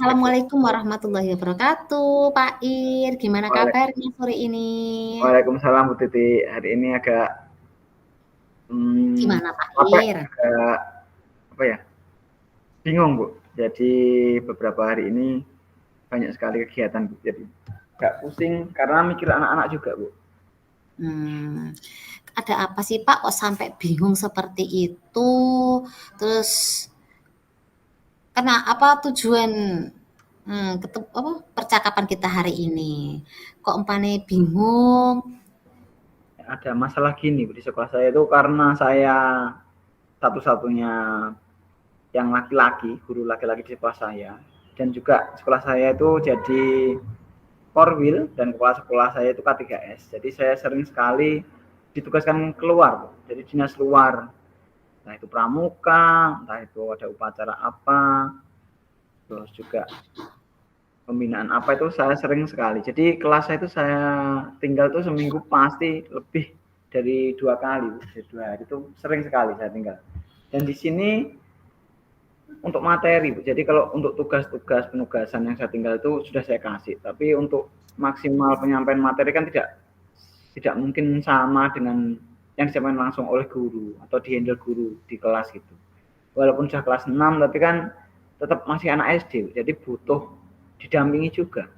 Assalamualaikum warahmatullahi wabarakatuh, Pak Ir. Gimana kabarnya sore ini? Waalaikumsalam Bu Titi. Hari ini agak Gimana Pak capek, Ir? agak apa ya? Bingung Bu. Jadi beberapa hari ini banyak sekali kegiatan Bu. Jadi agak pusing karena mikir anak-anak juga Bu. Ada apa sih Pak? Kok sampai bingung seperti itu? Terus apa tujuan percakapan kita hari ini? Kok umpane bingung? Ada masalah gini Bu, di sekolah saya itu karena saya satu-satunya yang laki-laki, guru laki-laki di sekolah saya. Dan juga sekolah saya itu jadi Korwil dan kepala sekolah saya itu K3S. Jadi saya sering sekali ditugaskan keluar, jadi dinas luar. Entah itu pramuka, entah itu ada upacara apa, terus juga pembinaan apa itu saya sering sekali. Jadi kelas saya itu saya tinggal tuh seminggu pasti lebih dari 2 kali, dari 2 hari itu sering sekali saya tinggal. Dan di sini untuk materi, Bu. Jadi kalau untuk tugas-tugas penugasan yang saya tinggal itu sudah saya kasih, tapi untuk maksimal penyampaian materi kan tidak mungkin sama dengan yang disampaikan langsung oleh guru atau dihandle guru di kelas gitu. Walaupun sudah kelas 6 tapi kan tetap masih anak SD, jadi butuh didampingi juga.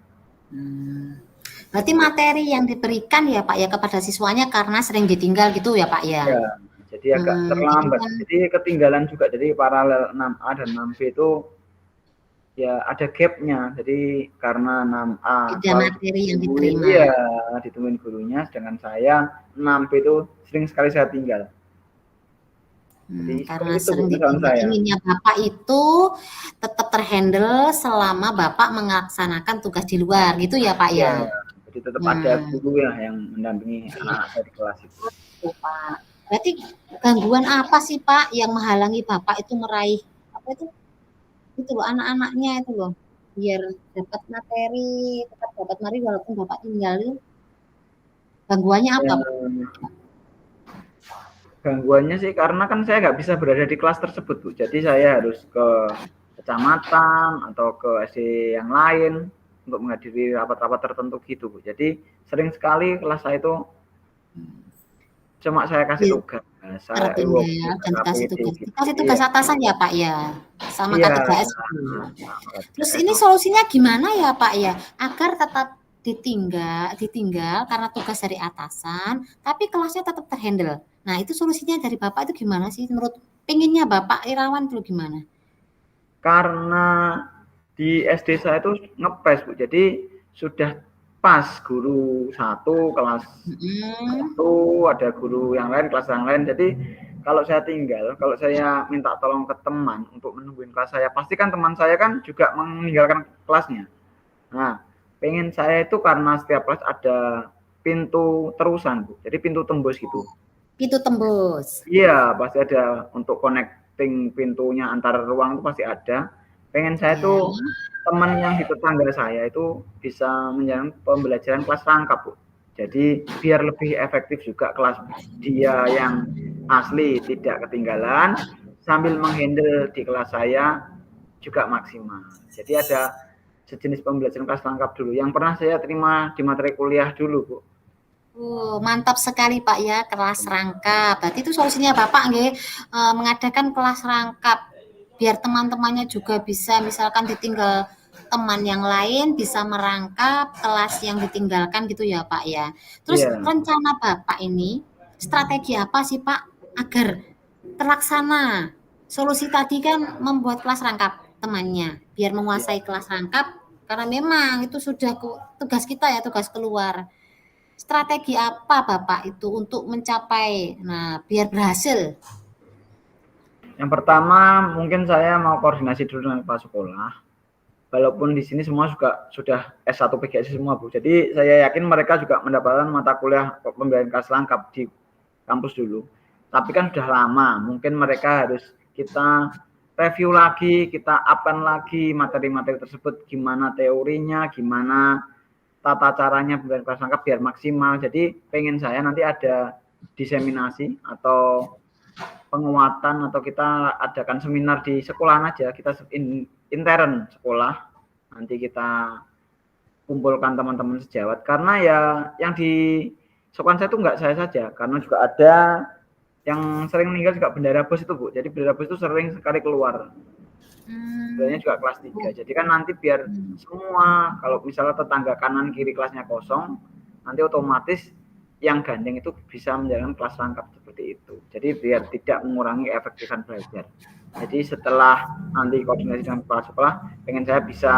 Berarti materi yang diberikan ya Pak ya kepada siswanya karena sering ditinggal gitu ya Pak ya? Ya, jadi agak terlambat. Jadi ketinggalan juga. Jadi paralel 6A dan 6B itu ya ada gapnya. Jadi karena 6A beda materi yang diterima. Iya, ditungguin gurunya, sedangkan saya 6B itu sering sekali saya tinggal. Jadi Karena itu sering ditinggal, inginnya Bapak itu tetap terhandle selama Bapak melaksanakan tugas di luar gitu ya Pak ya? Ya, jadi tetap ada guru ya yang mendampingi anak-anak saya di kelas itu. Pak. Berarti gangguan apa sih Pak yang menghalangi Bapak itu meraih apa itu loh anak-anaknya itu loh biar dapat materi tetap dapat materi walaupun Bapak tinggal itu gangguannya apa Pak? Gangguannya sih karena kan saya nggak bisa berada di kelas tersebut Bu. Jadi saya harus ke kecamatan atau ke SD yang lain untuk menghadiri rapat-rapat tertentu gitu Bu. Jadi sering sekali kelas saya itu cuma saya kasih tugas. Saya Tertinggal dan dikasih tugas. gitu. Dikasih tugas atasan ya Pak ya, sama Iya. K3S. Terus ini solusinya gimana ya Pak ya, agar tetap ditinggal karena tugas dari atasan, tapi kelasnya tetap terhandle. Nah itu solusinya dari Bapak itu gimana sih menurut pinginnya Bapak Irawan itu gimana? Karena di SD saya itu ngepres Bu, jadi sudah pas guru 1 kelas 1, ada guru yang lain kelas yang lain. Jadi kalau saya tinggal, kalau saya minta tolong ke teman untuk menungguin kelas saya, pasti kan teman saya kan juga meninggalkan kelasnya. Nah, pengen saya itu karena setiap kelas ada pintu terusan Bu, jadi pintu tembus gitu. Pintu tembus. Iya, pasti ada untuk connecting pintunya antar ruang itu pasti ada. Pengen saya tuh teman yang di tetangga saya itu bisa menjalankan pembelajaran kelas rangkap, Bu. Jadi biar lebih efektif juga kelas dia yang asli tidak ketinggalan, sambil menghandle di kelas saya juga maksimal. Jadi ada sejenis pembelajaran kelas rangkap dulu, yang pernah saya terima di materi kuliah dulu, Bu. Mantap sekali Pak ya, kelas rangkap. Berarti itu solusinya Bapak nggih, mengadakan kelas rangkap biar teman-temannya juga bisa misalkan ditinggal teman yang lain bisa merangkap kelas yang ditinggalkan gitu ya Pak ya. Terus rencana Bapak ini strategi apa sih Pak agar terlaksana? Solusi tadi kan membuat kelas rangkap temannya biar menguasai kelas rangkap karena memang itu sudah tugas kita ya, tugas keluar. Strategi apa Bapak itu untuk mencapai, nah biar berhasil? Yang pertama mungkin saya mau koordinasi dulu dengan kepala sekolah. Walaupun di sini semua juga sudah S1 PGSI semua Bu. Jadi saya yakin mereka juga mendapatkan mata kuliah pembelajaran kelas lengkap di kampus dulu. Tapi kan sudah lama, mungkin mereka harus kita review lagi, kita upkan lagi materi-materi tersebut, gimana teorinya, gimana tata caranya pembelajaran kelas lengkap biar maksimal. Jadi pengen saya nanti ada diseminasi atau penguatan atau kita adakan seminar di sekolahan aja, kita intern sekolah Nanti kita kumpulkan teman-teman sejawat, karena ya yang di sekolahan saya itu nggak saya saja, karena juga ada yang sering meninggal juga bendera bos itu Bu. Jadi bendera bos itu sering sekali keluar. Sebenarnya juga kelas 3. Oh, Jadi kan nanti biar hmm. semua, kalau misalnya tetangga kanan kiri kelasnya kosong, nanti otomatis yang gandeng itu bisa menjalankan kelas rangkap seperti itu. Jadi biar tidak mengurangi efektifan belajar. Jadi setelah nanti koordinasi dengan kepala sekolah, pengen saya bisa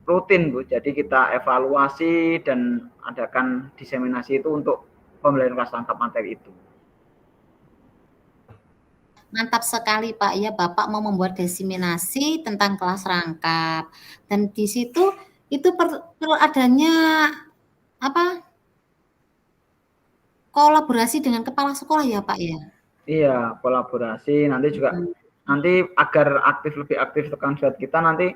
rutin Bu. Jadi kita evaluasi dan adakan diseminasi itu untuk pembelajaran kelas rangkap materi itu. Mantap sekali Pak ya, Bapak mau membuat diseminasi tentang kelas rangkap. Dan di situ itu perlu adanya apa? Kolaborasi dengan kepala sekolah ya Pak ya. Iya, kolaborasi nanti juga Hmm. nanti agar lebih aktif tekan suat kita nanti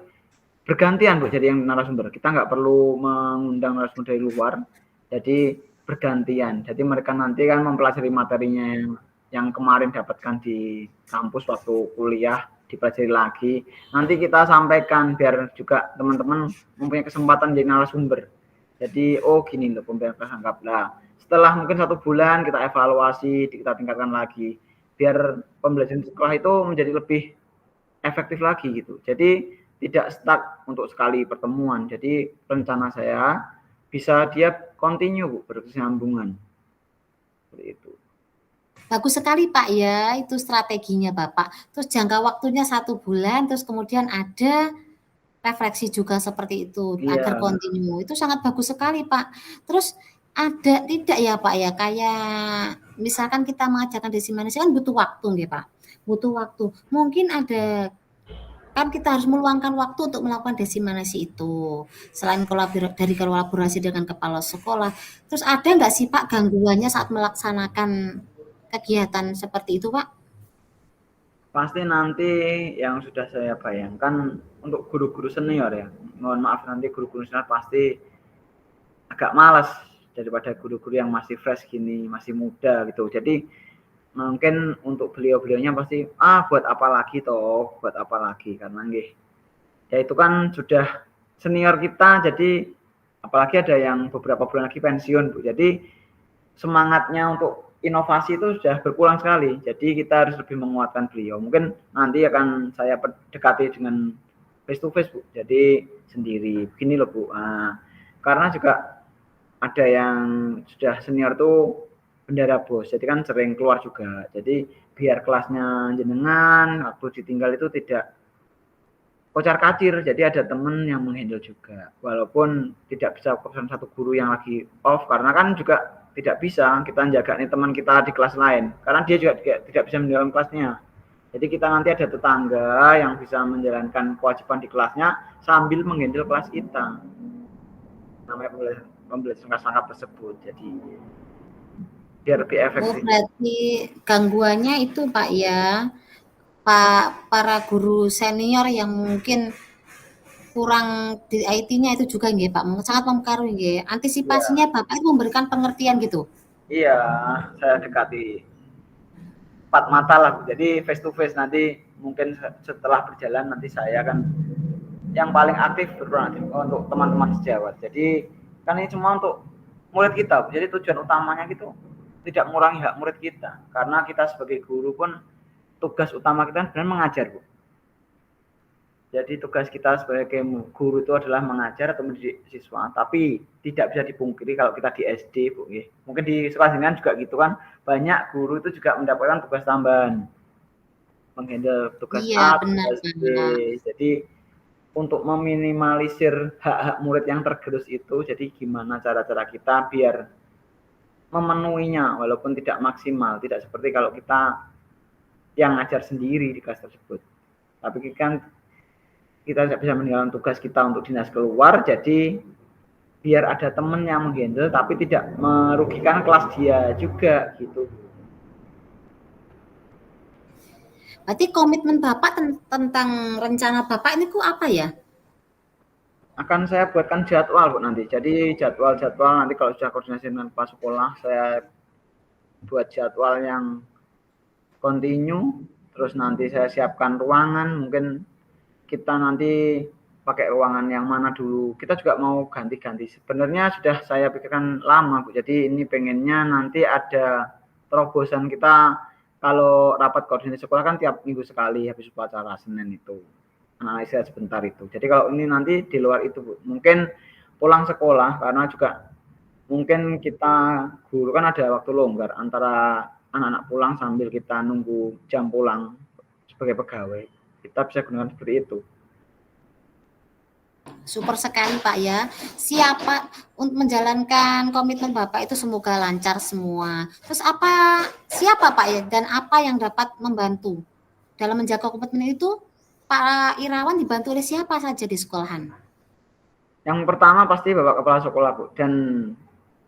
bergantian Bu jadi yang narasumber. Kita nggak perlu mengundang narasumber dari luar. Jadi bergantian. Jadi mereka nanti kan mempelajari materinya yang kemarin dapatkan di kampus waktu kuliah dipelajari lagi. Nanti kita sampaikan biar juga teman-teman mempunyai kesempatan jadi narasumber. Jadi oh gini loh pembelajaran anggap lah. Setelah mungkin 1 bulan kita evaluasi, kita tingkatkan lagi biar pembelajaran sekolah itu menjadi lebih efektif lagi gitu. Jadi tidak stuck untuk sekali pertemuan. Jadi rencana saya bisa dia continue Bu, berkesinambungan. Seperti itu. Bagus sekali Pak ya, itu strateginya Bapak. Terus jangka waktunya 1 bulan, terus kemudian ada refleksi juga seperti itu agar Iya, kontinu. Itu sangat bagus sekali Pak. Terus ada tidak ya Pak ya, kayak misalkan kita mengajarkan diseminasi kan butuh waktu nggih Pak, butuh waktu. Mungkin ada kan kita harus meluangkan waktu untuk melakukan diseminasi itu. Selain dari kolaborasi dengan kepala sekolah, terus ada nggak sih Pak gangguannya saat melaksanakan kegiatan seperti itu Pak? pasti nanti yang sudah saya bayangkan untuk guru-guru senior ya. Mohon maaf nanti guru-guru senior pasti agak malas daripada guru-guru yang masih fresh gini, masih muda gitu. Jadi mungkin untuk beliau-beliaunya pasti buat apa lagi toh, buat apa lagi karena nggih. Ya itu kan sudah senior kita jadi apalagi ada yang beberapa bulan lagi pensiun Bu. Jadi semangatnya untuk inovasi itu sudah berkurang sekali. Jadi kita harus lebih menguatkan beliau. Mungkin nanti akan saya dekati dengan face to face Bu. Jadi sendiri. Begini loh Bu. Karena juga ada yang sudah senior tuh bendera bos. Jadi kan sering keluar juga. Jadi biar kelasnya jenengan waktu ditinggal itu tidak kocar-kacir. Jadi ada temen yang menghandle juga. Walaupun tidak bisa fokus satu guru yang lagi off karena kan juga tidak bisa kita jaga nih teman kita di kelas lain karena dia juga tidak bisa menjalankan kelasnya. Jadi kita nanti ada tetangga yang bisa menjalankan kewajiban di kelasnya sambil menghandle kelas kita. Namanya pembelajaran kelas rangkap tersebut. Jadi biar lebih Oh, efektif. berarti gangguannya itu Pak ya, para guru senior yang mungkin kurang di IT-nya itu juga nggih Pak, sangat mempengaruhi nggih. Iya, Antisipasinya Bapak itu memberikan pengertian gitu? iya, saya dekati empat mata lah. Jadi face to face nanti mungkin setelah berjalan nanti saya akan yang paling aktif berperan untuk teman-teman sejawat. Jadi kan ini cuma untuk murid kita. Jadi tujuan utamanya gitu tidak mengurangi hak murid kita. Karena kita sebagai guru pun tugas utama kita sebenarnya mengajar, Bu. Jadi tugas kita sebagai guru itu adalah mengajar atau mendidik siswa. Tapi tidak bisa dipungkiri kalau kita di SD, Bu. Mungkin di sekolah jenengan juga gitu kan. Banyak guru itu juga mendapatkan tugas tambahan. Menghandle tugas Iya, A, benar tugas B. Pak. Jadi untuk meminimalisir hak-hak murid yang tergerus itu, jadi gimana cara-cara kita biar memenuhinya walaupun tidak maksimal, tidak seperti kalau kita yang ngajar sendiri di kelas tersebut. Tapi kan kita tidak bisa meninggalkan tugas kita untuk dinas keluar, jadi biar ada temen yang menghandle tapi tidak merugikan kelas dia juga gitu. Berarti komitmen Bapak tentang rencana Bapak ini kok apa ya? Akan saya buatkan jadwal Bu nanti. Jadi jadwal-jadwal nanti kalau sudah koordinasi dengan kepala sekolah, saya buat jadwal yang continue, terus nanti saya siapkan ruangan, mungkin kita nanti pakai ruangan yang mana dulu. Kita juga mau ganti-ganti. Sebenarnya sudah saya pikirkan lama, Bu. Jadi ini pengennya nanti ada terobosan kita kalau rapat koordinasi sekolah kan tiap minggu sekali habis upacara Senin itu. Anak istirahat sebentar itu. Jadi kalau ini nanti di luar itu, Bu. Mungkin pulang sekolah karena juga mungkin kita guru kan ada waktu longgar antara anak-anak pulang sambil kita nunggu jam pulang sebagai pegawai. Kita bisa gunakan seperti itu. Super sekali Pak ya. Siapa untuk menjalankan komitmen Bapak itu semoga lancar semua. Terus siapa Pak ya dan apa yang dapat membantu dalam menjaga komitmen itu? Pak Irawan dibantu oleh siapa saja di sekolahan? Yang pertama pasti Bapak Kepala Sekolah, Bu. Dan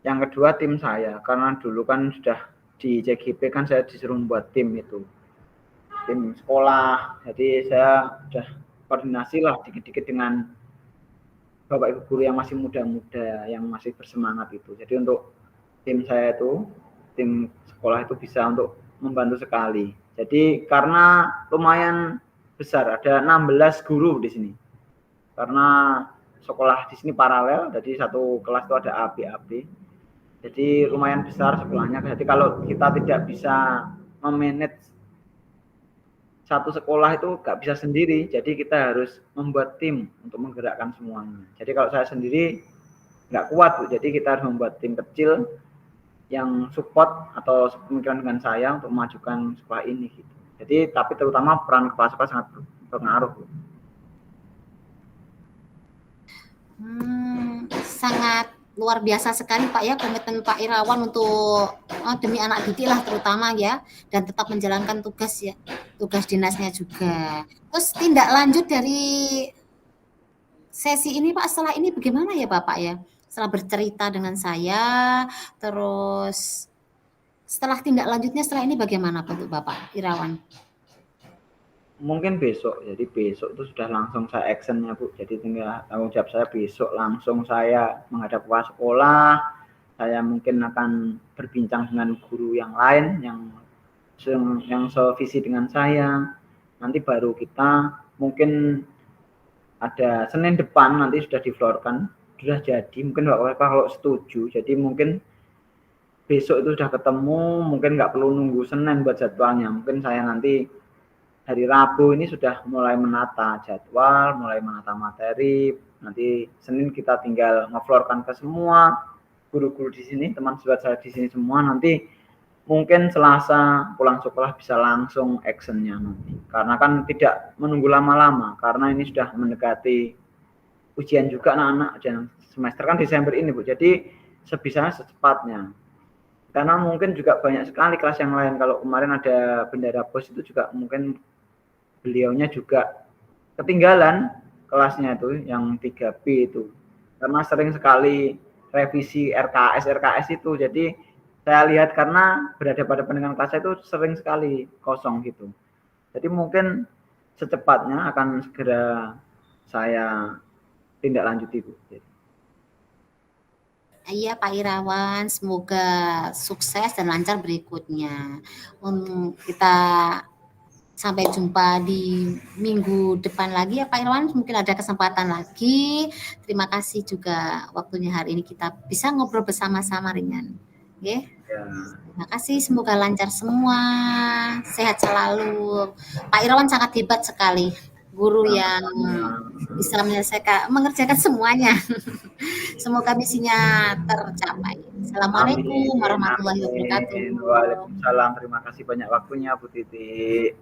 yang kedua tim saya. Karena dulu kan sudah di CGP kan saya disuruh membuat tim itu. Tim sekolah. Jadi saya sudah koordinasi lah dikit-dikit dengan Bapak Ibu guru yang masih muda-muda, yang masih bersemangat itu. Jadi untuk tim saya itu, tim sekolah itu bisa untuk membantu sekali. Jadi karena lumayan besar, ada 16 guru di sini. Karena sekolah di sini paralel, jadi satu kelas itu ada AB. Jadi lumayan besar sekolahnya. Jadi kalau kita tidak bisa memanage satu sekolah itu nggak bisa sendiri, jadi kita harus membuat tim untuk menggerakkan semuanya. Jadi kalau saya sendiri nggak kuat, Bu. Jadi kita harus membuat tim kecil yang support atau pemikiran dengan saya untuk memajukan sekolah ini. Gitu. Jadi tapi terutama peran kepala sekolah sangat berpengaruh, Bu. Sangat luar biasa sekali Pak ya komitmen Pak Irawan untuk demi anak didik lah terutama ya, dan tetap menjalankan tugas dinasnya juga. Terus tindak lanjut dari sesi ini Pak setelah ini bagaimana ya Bapak ya? Setelah bercerita dengan saya, terus setelah tindak lanjutnya setelah ini bagaimana untuk Bapak Irawan? Mungkin besok, jadi besok itu sudah langsung saya actionnya, Bu. Jadi tinggal tanggung jawab saya besok langsung saya menghadap kepala sekolah. Saya mungkin akan berbincang dengan guru yang lain yang sevisi dengan saya. Nanti baru kita mungkin ada Senin depan nanti sudah diflorkan, sudah jadi. Mungkin Bapak kalau setuju, jadi mungkin besok itu sudah ketemu, mungkin nggak perlu nunggu Senin buat jadwalnya. Mungkin saya nanti hari Rabu ini sudah mulai menata jadwal, mulai menata materi. Nanti Senin kita tinggal ngeflorkan ke semua guru-guru di sini, teman siswa saya di sini semua. Nanti mungkin Selasa pulang sekolah bisa langsung actionnya nanti. Karena kan tidak menunggu lama-lama, karena ini sudah mendekati ujian juga anak-anak. Ujian semester kan Desember ini, Bu. Jadi sebisanya secepatnya. Karena mungkin juga banyak sekali kelas yang lain. Kalau kemarin ada bendara bos itu juga mungkin beliaunya juga ketinggalan kelasnya itu yang 3B itu. Karena sering sekali revisi RKS itu. Jadi saya lihat karena berada pada pendengar kelas itu sering sekali kosong gitu. Jadi mungkin secepatnya akan segera saya tindak lanjuti, Bu. Iya Pak Irawan, semoga sukses dan lancar berikutnya. Kita sampai jumpa di minggu depan lagi ya Pak Irawan, mungkin ada kesempatan lagi. Terima kasih juga waktunya hari ini kita bisa ngobrol bersama-sama ringan. Oke. Ya. Terima kasih, semoga lancar semua, sehat selalu. Pak Irawan sangat hebat sekali, guru yang bisa mengerjakan semuanya. Semoga misinya tercapai. Assalamualaikum warahmatullahi wabarakatuh. Waalaikumsalam. Terima kasih banyak waktunya Bu Titi.